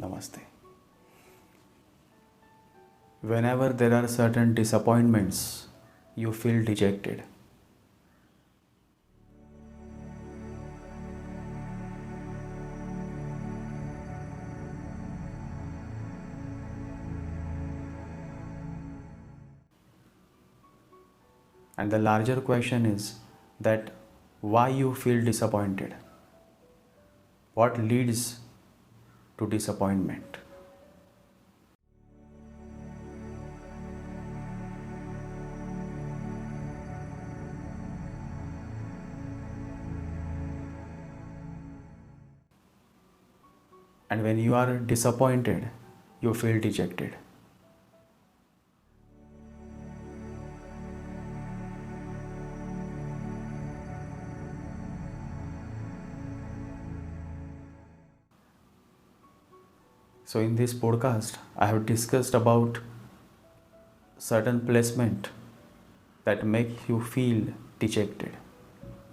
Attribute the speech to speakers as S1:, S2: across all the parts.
S1: Namaste. Whenever there are certain disappointments, you feel dejected. And the larger question is that why you feel disappointed? What leads to disappointment? And when you are disappointed, you feel dejected. So in this podcast, I have discussed about certain placement that make you feel dejected.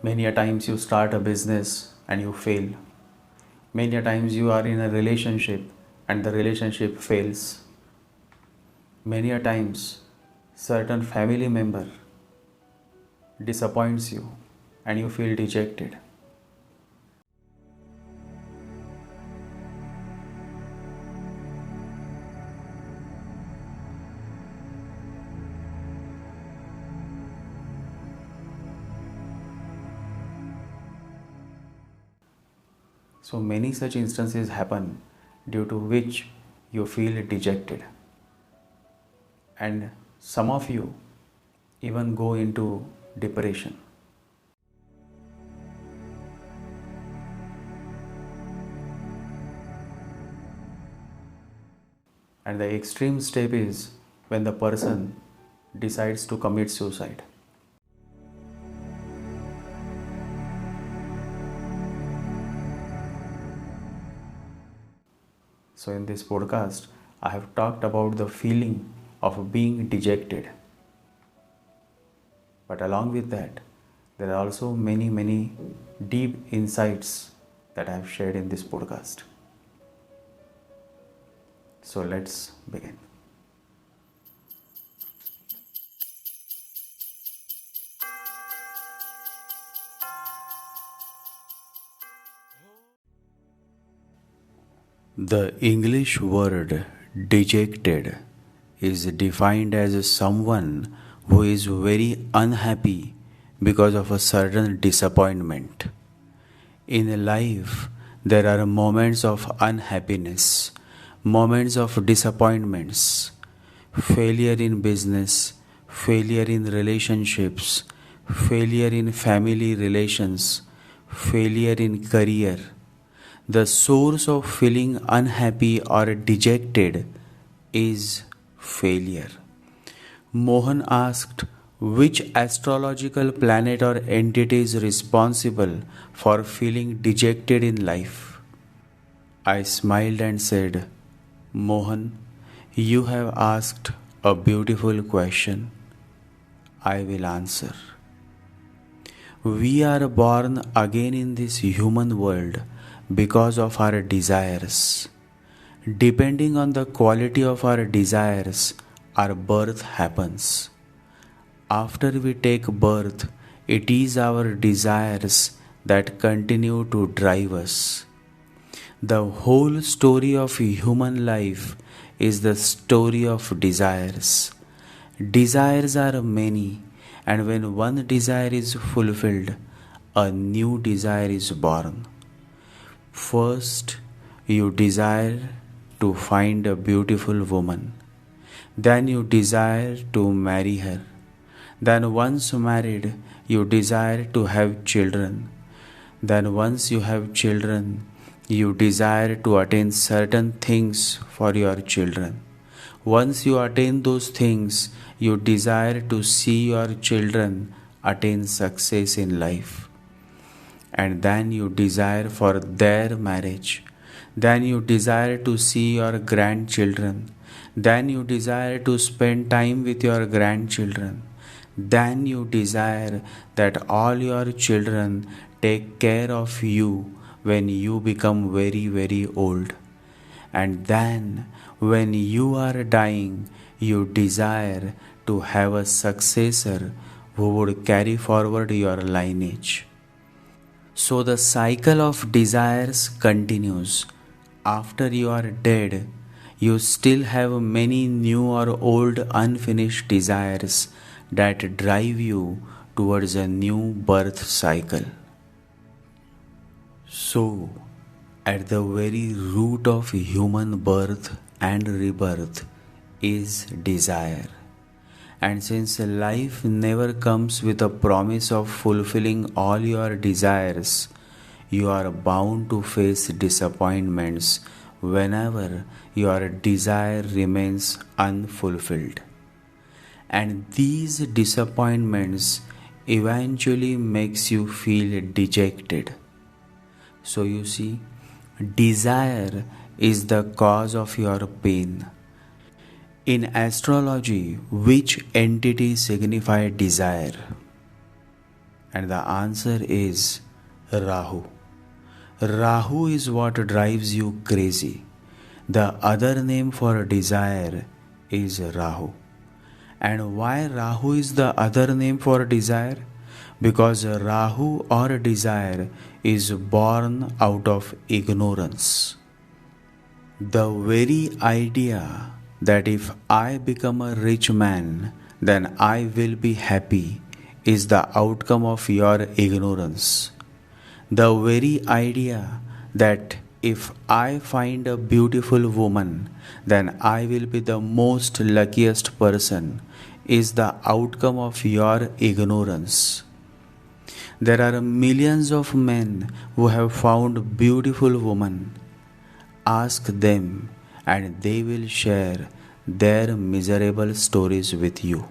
S1: Many a times you start a business and you fail. Many a times you are in a relationship and the relationship fails. Many a times certain family member disappoints you and you feel dejected. So many such instances happen due to which you feel dejected. And some of you even go into depression. And the extreme step is when the person decides to commit suicide. So in this podcast, I have talked about the feeling of being dejected. But along with that, there are also many deep insights that I have shared in this podcast. So let's begin. The English word dejected is defined as someone who is very unhappy because of a certain disappointment. In life, there are moments of unhappiness, moments of disappointments, failure in business, failure in relationships, failure in family relations, failure in career. The source of feeling unhappy or dejected is failure. Mohan asked, which astrological planet or entity is responsible for feeling dejected in life? I smiled and said, Mohan, you have asked a beautiful question. I will answer. We are born again in this human world because of our desires. Depending on the quality of our desires, our birth happens. After we take birth, it is our desires that continue to drive us. The whole story of human life is the story of desires. Desires are many, and when one desire is fulfilled, a new desire is born. First, you desire to find a beautiful woman. Then you desire to marry her. Then once married, you desire to have children. Then once you have children, you desire to attain certain things for your children. Once you attain those things, you desire to see your children attain success in life. And then you desire for their marriage. Then you desire to see your grandchildren. Then you desire to spend time with your grandchildren. Then you desire that all your children take care of you when you become very old. and then when you are dying, you desire to have a successor who would carry forward your lineage. So the cycle of desires continues. After you are dead, you still have many new or old unfinished desires that drive you towards a new birth cycle. So, at the very root of human birth and rebirth is desire. And since life never comes with a promise of fulfilling all your desires, you are bound to face disappointments whenever your desire remains unfulfilled. And these disappointments eventually makes you feel dejected. So you see, desire is the cause of your pain. In astrology, which entity signifies desire? And the answer is Rahu. Rahu is what drives you crazy. The other name for desire is Rahu. And why Rahu is the other name for desire? Because Rahu or desire is born out of ignorance. The very idea that if I become a rich man, then I will be happy is the outcome of your ignorance. The very idea that if I find a beautiful woman, then I will be the most luckiest person is the outcome of your ignorance. There are millions of men who have found beautiful women. Ask them and they will share their miserable stories with you.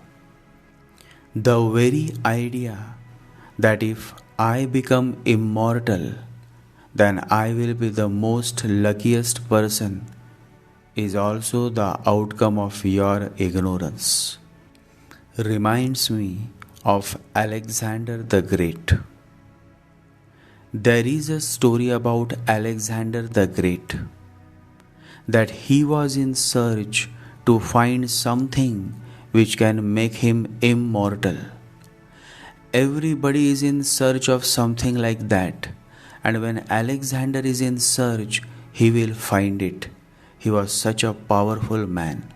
S1: The very idea that if I become immortal, then I will be the most luckiest person is also the outcome of your ignorance. Reminds me of Alexander the Great. There is a story about Alexander the Great that he was in search to find something which can make him immortal. Everybody is in search of something like that, and when Alexander is in search, he will find it. He was such a powerful man.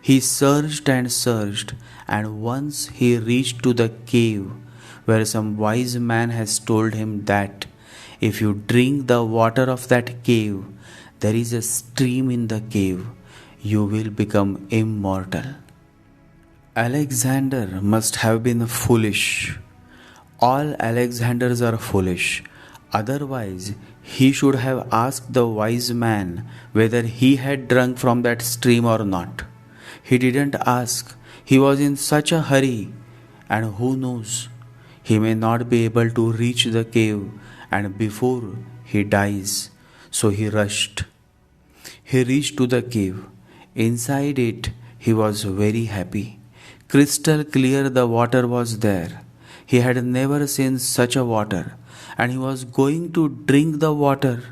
S1: He searched, and once he reached to the cave where some wise man has told him that if you drink the water of that cave, there is a stream in the cave, you will become immortal. Alexander must have been foolish. All Alexanders are foolish. Otherwise, he should have asked the wise man whether he had drunk from that stream or not. He didn't ask. He was in such a hurry, and who knows, he may not be able to reach the cave and before he dies. So he rushed. He reached to the cave. Inside it, he was very happy. Crystal clear the water was there. He had never seen such a water, and he was going to drink the water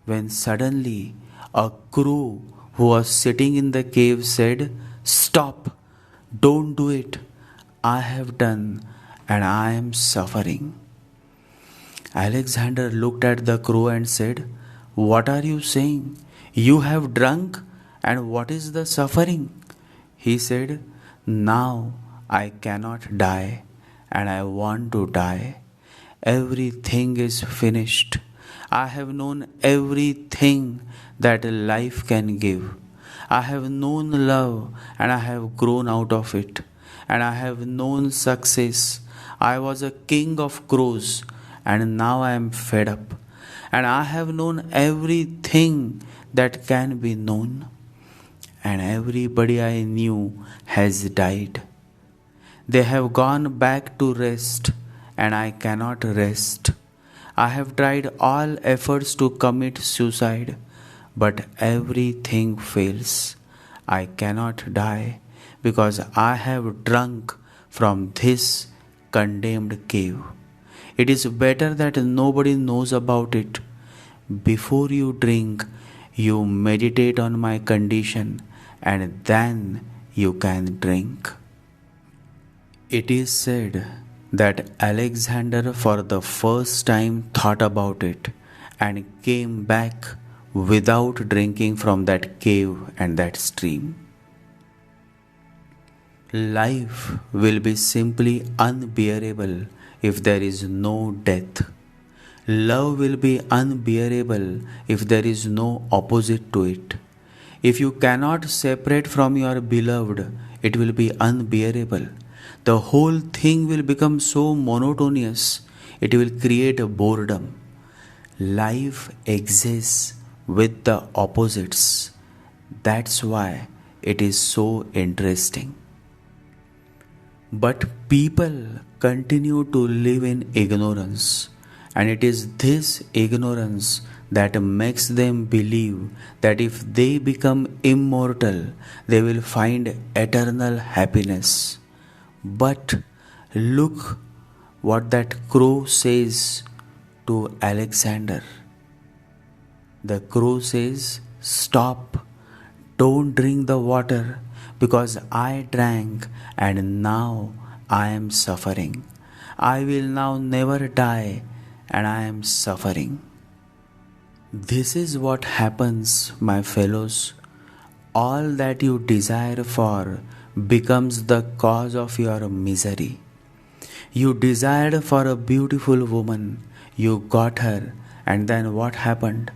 S1: when suddenly a crow who was sitting in the cave said, "Stop! Don't do it. I have done and I am suffering." Alexander looked at the crow and said, "What are you saying? You have drunk, and what is the suffering?" He said, "Now I cannot die, and I want to die. Everything is finished. I have known everything that life can give. I have known love, and I have grown out of it. And I have known success. I was a king of crows, and now I am fed up. And I have known everything that can be known. And everybody I knew has died. They have gone back to rest, and I cannot rest. I have tried all efforts to commit suicide, but everything fails. I cannot die because I have drunk from this condemned cave. It is better that nobody knows about it. Before you drink, you meditate on my condition, and then you can drink. It is said that Alexander for the first time thought about it and came back without drinking from that cave and that stream. Life will be simply unbearable if there is no death. Love will be unbearable if there is no opposite to it. If you cannot separate from your beloved, it will be unbearable. The whole thing will become so monotonous, it will create a boredom. Life exists with the opposites. That's why it is so interesting. But people continue to live in ignorance, and it is this ignorance that makes them believe that if they become immortal, they will find eternal happiness. But look what that crow says to Alexander. The crow says, "Stop, don't drink the water, because I drank and now I am suffering. I will now never die and I am suffering." This is what happens, my fellows. All that you desire for becomes the cause of your misery. You desired for a beautiful woman, you got her, and then what happened?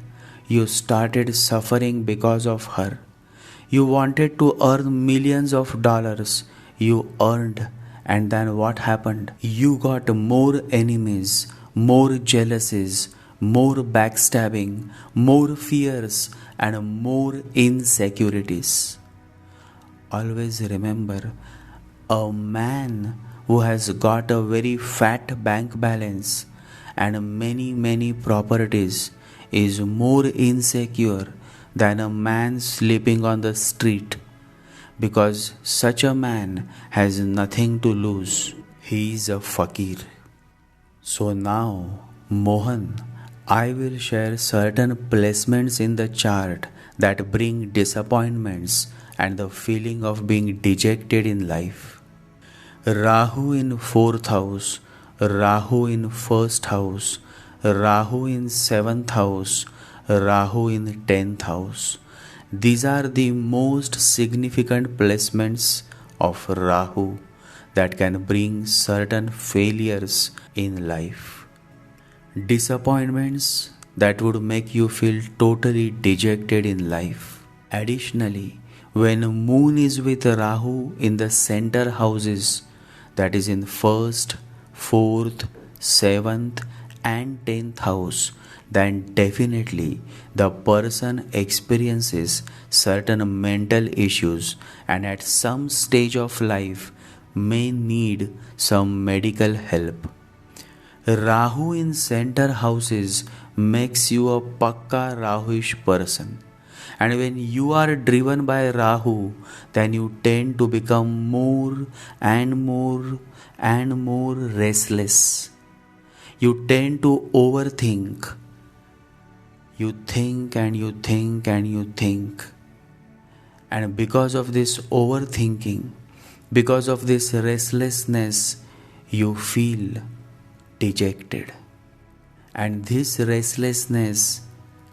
S1: You started suffering because of her. You wanted to earn millions of dollars, you earned, and then what happened? You got more enemies, more jealousies, more backstabbing, more fears, and more insecurities. Always remember, a man who has got a very fat bank balance and many properties is more insecure than a man sleeping on the street, because such a man has nothing to lose. He is a fakir. So now, Mohan, I will share certain placements in the chart that bring disappointments and the feeling of being dejected in life. Rahu in 4th house, Rahu in 1st house, Rahu in 7th house, Rahu in 10th house. These are the most significant placements of Rahu that can bring certain failures in life. Disappointments that would make you feel totally dejected in life. Additionally, when moon is with Rahu in the center houses, that is in 1st, 4th, 7th and 10th house, then definitely the person experiences certain mental issues and at some stage of life may need some medical help. Rahu in center houses makes you a pakka Rahuish person. And when you are driven by Rahu, then you tend to become more and more and more restless. You tend to overthink. You think and you think and you think. And because of this overthinking, because of this restlessness, you feel dejected. And this restlessness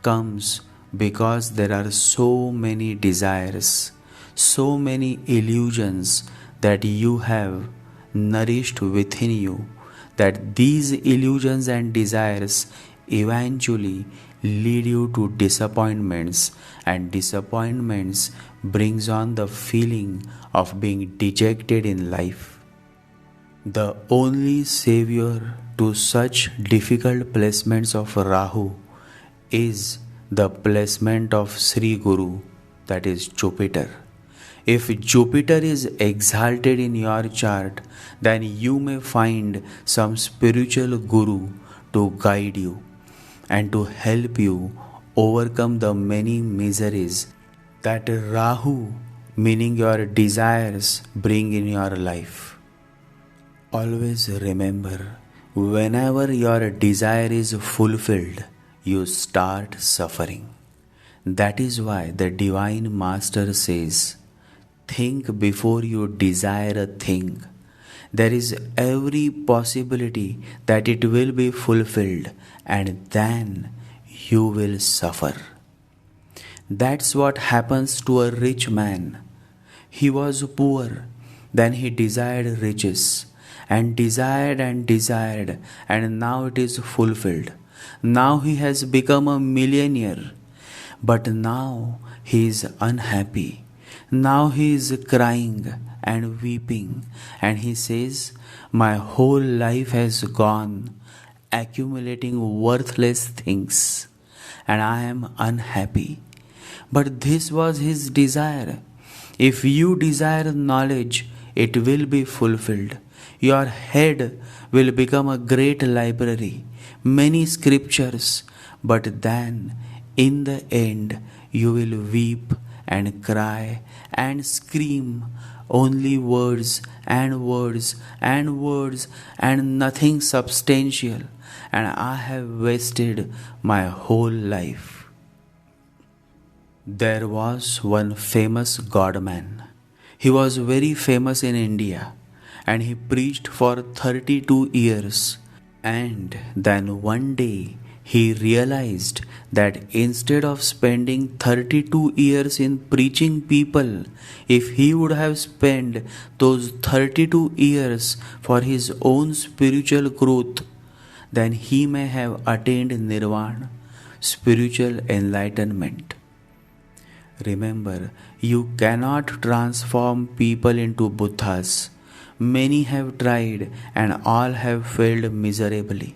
S1: comes because there are so many desires, so many illusions that you have nourished within you, that these illusions and desires eventually lead you to disappointments, and disappointments brings on the feeling of being dejected in life. The only savior to such difficult placements of Rahu is the placement of Sri Guru, that is Jupiter. If Jupiter is exalted in your chart, then you may find some spiritual guru to guide you and to help you overcome the many miseries that Rahu, meaning your desires, bring in your life. Always remember, whenever your desire is fulfilled, you start suffering. That is why the Divine Master says, think before you desire a thing. There is every possibility that it will be fulfilled, and then you will suffer. That's what happens to a rich man. He was poor, then he desired riches, and desired and desired, and now it is fulfilled. Now he has become a millionaire, but now he is unhappy. Now he is crying and weeping, and he says, my whole life has gone accumulating worthless things, and I am unhappy. But this was his desire. If you desire knowledge, it will be fulfilled. Your head will become a great library, many scriptures, but then in the end you will weep and cry and scream only words and words and words and nothing substantial, and I have wasted my whole life. There was one famous godman. He was very famous in India, and he preached for 32 years. And then one day he realized that instead of spending 32 years in preaching people, if he would have spent those 32 years for his own spiritual growth, then he may have attained nirvana, spiritual enlightenment. Remember, you cannot transform people into Buddhas. Many have tried and all have failed miserably.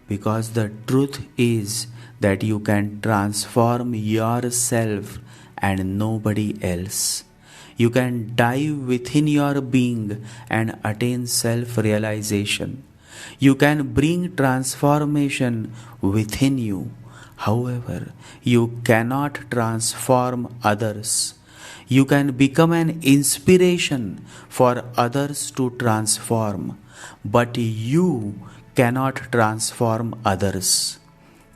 S1: Because the truth is that you can transform yourself and nobody else. You can dive within your being and attain self-realization. You can bring transformation within you. However, you cannot transform others. You can become an inspiration for others to transform, but you cannot transform others.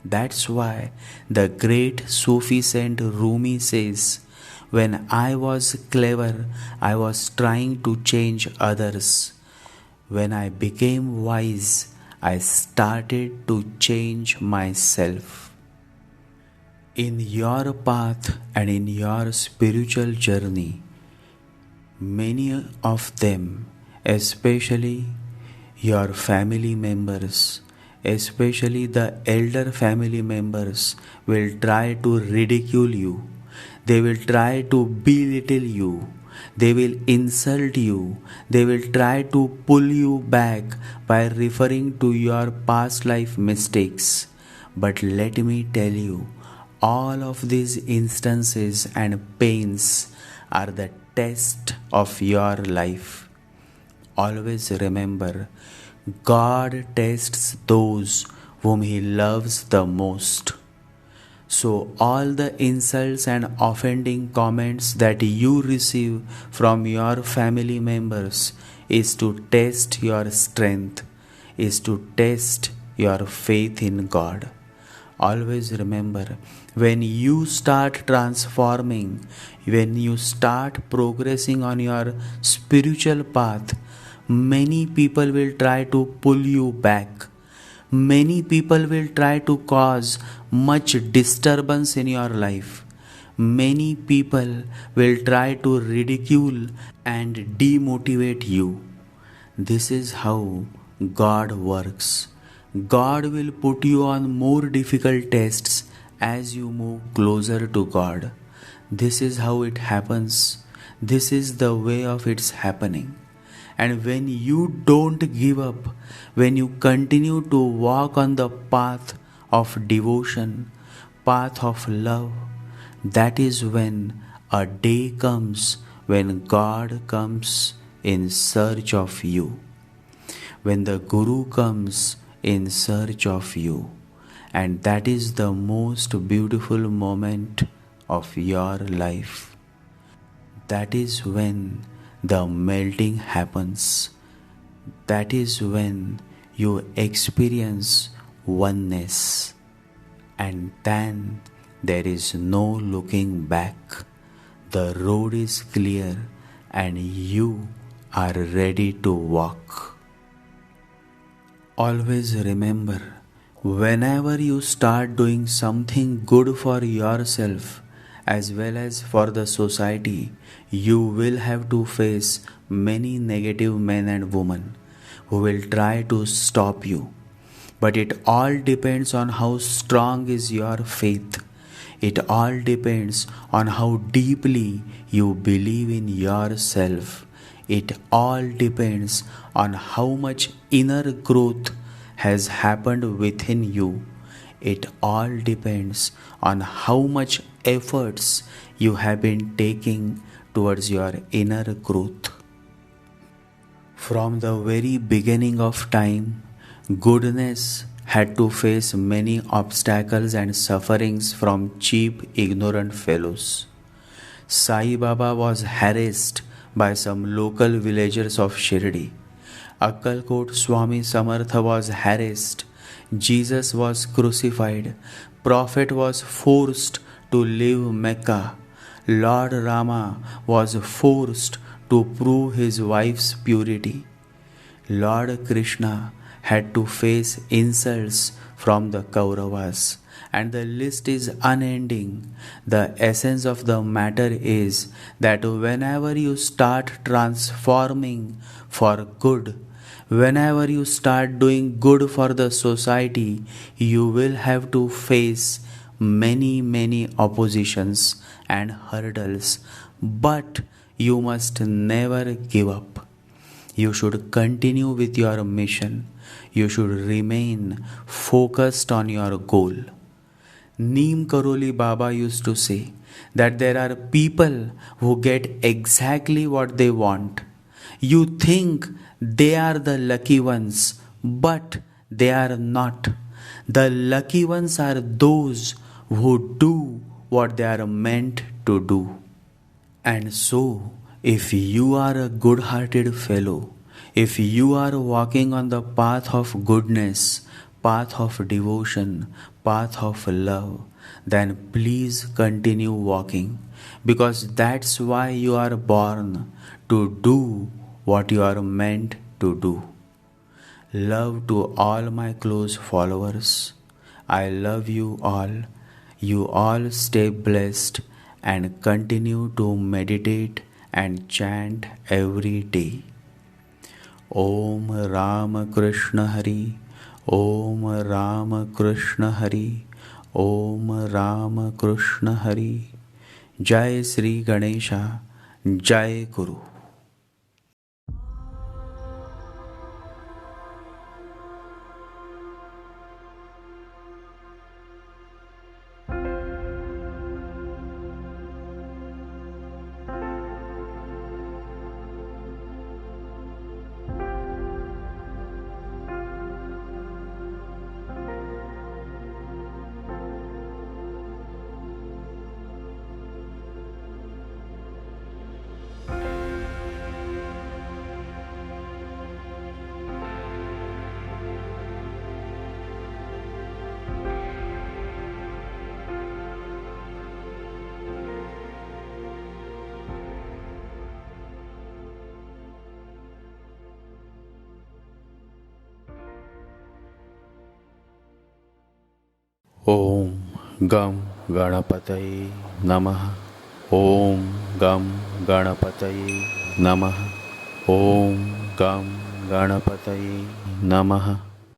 S1: That's why the great Sufi saint Rumi says, when I was clever, I was trying to change others. When I became wise, I started to change myself. In your path and in your spiritual journey, many of them, especially your family members, especially the elder family members, will try to ridicule you. They will try to belittle you. They will insult you. They will try to pull you back by referring to your past life mistakes. But let me tell you, all of these instances and pains are the test of your life. Always remember, God tests those whom He loves the most. So all the insults and offending comments that you receive from your family members is to test your strength, is to test your faith in God. Always remember, when you start transforming, when you start progressing on your spiritual path, many people will try to pull you back. Many people will try to cause much disturbance in your life. Many people will try to ridicule and demotivate you. This is how God works. God will put you on more difficult tests as you move closer to God. This is how it happens. This is the way of its happening. And when you don't give up, when you continue to walk on the path of devotion, path of love, that is when a day comes when God comes in search of you. When the Guru comes in search of you. And that is the most beautiful moment of your life. That is when the melting happens. That is when you experience oneness. And then There is no looking back. The road is clear and you are ready to walk. Always remember, whenever you start doing something good for yourself as well as for the society, you will have to face many negative men and women who will try to stop you. But it all depends on how strong is your faith. It all depends on how deeply you believe in yourself. It all depends on how much inner growth has happened within you. It all depends on how much efforts you have been taking towards your inner growth. From the very beginning of time, goodness had to face many obstacles and sufferings from cheap, ignorant fellows. Sai Baba was harassed by some local villagers of Shirdi. Akkalkot Swami Samartha was harassed. Jesus was crucified. Prophet was forced to leave Mecca. Lord Rama was forced to prove his wife's purity. Lord Krishna had to face insults from the Kauravas, and the list is unending. The essence of the matter is that whenever you start transforming for good, whenever you start doing good for the society, you will have to face many oppositions and hurdles, but you must never give up. You should continue with your mission. You should remain focused on your goal. Neem Karoli Baba used to say that there are people who get exactly what they want. You think they are the lucky ones, but they are not. The lucky ones are those who do what they are meant to do. And so, if you are a good-hearted fellow, if you are walking on the path of goodness, path of devotion, path of love, then please continue walking, because that's why you are born, to do what you are meant to do. Love to all my close followers. I love you all. You all stay blessed and continue to meditate and chant every day. Om Ram Krishna Hari, Om Ram Krishna Hari, Om Ram Krishna Hari. Jai Sri Ganesha, Jai Guru. Om Gam Ganapataye Namaha. Om Gam Ganapataye Namaha. Om Gam Ganapataye Namaha.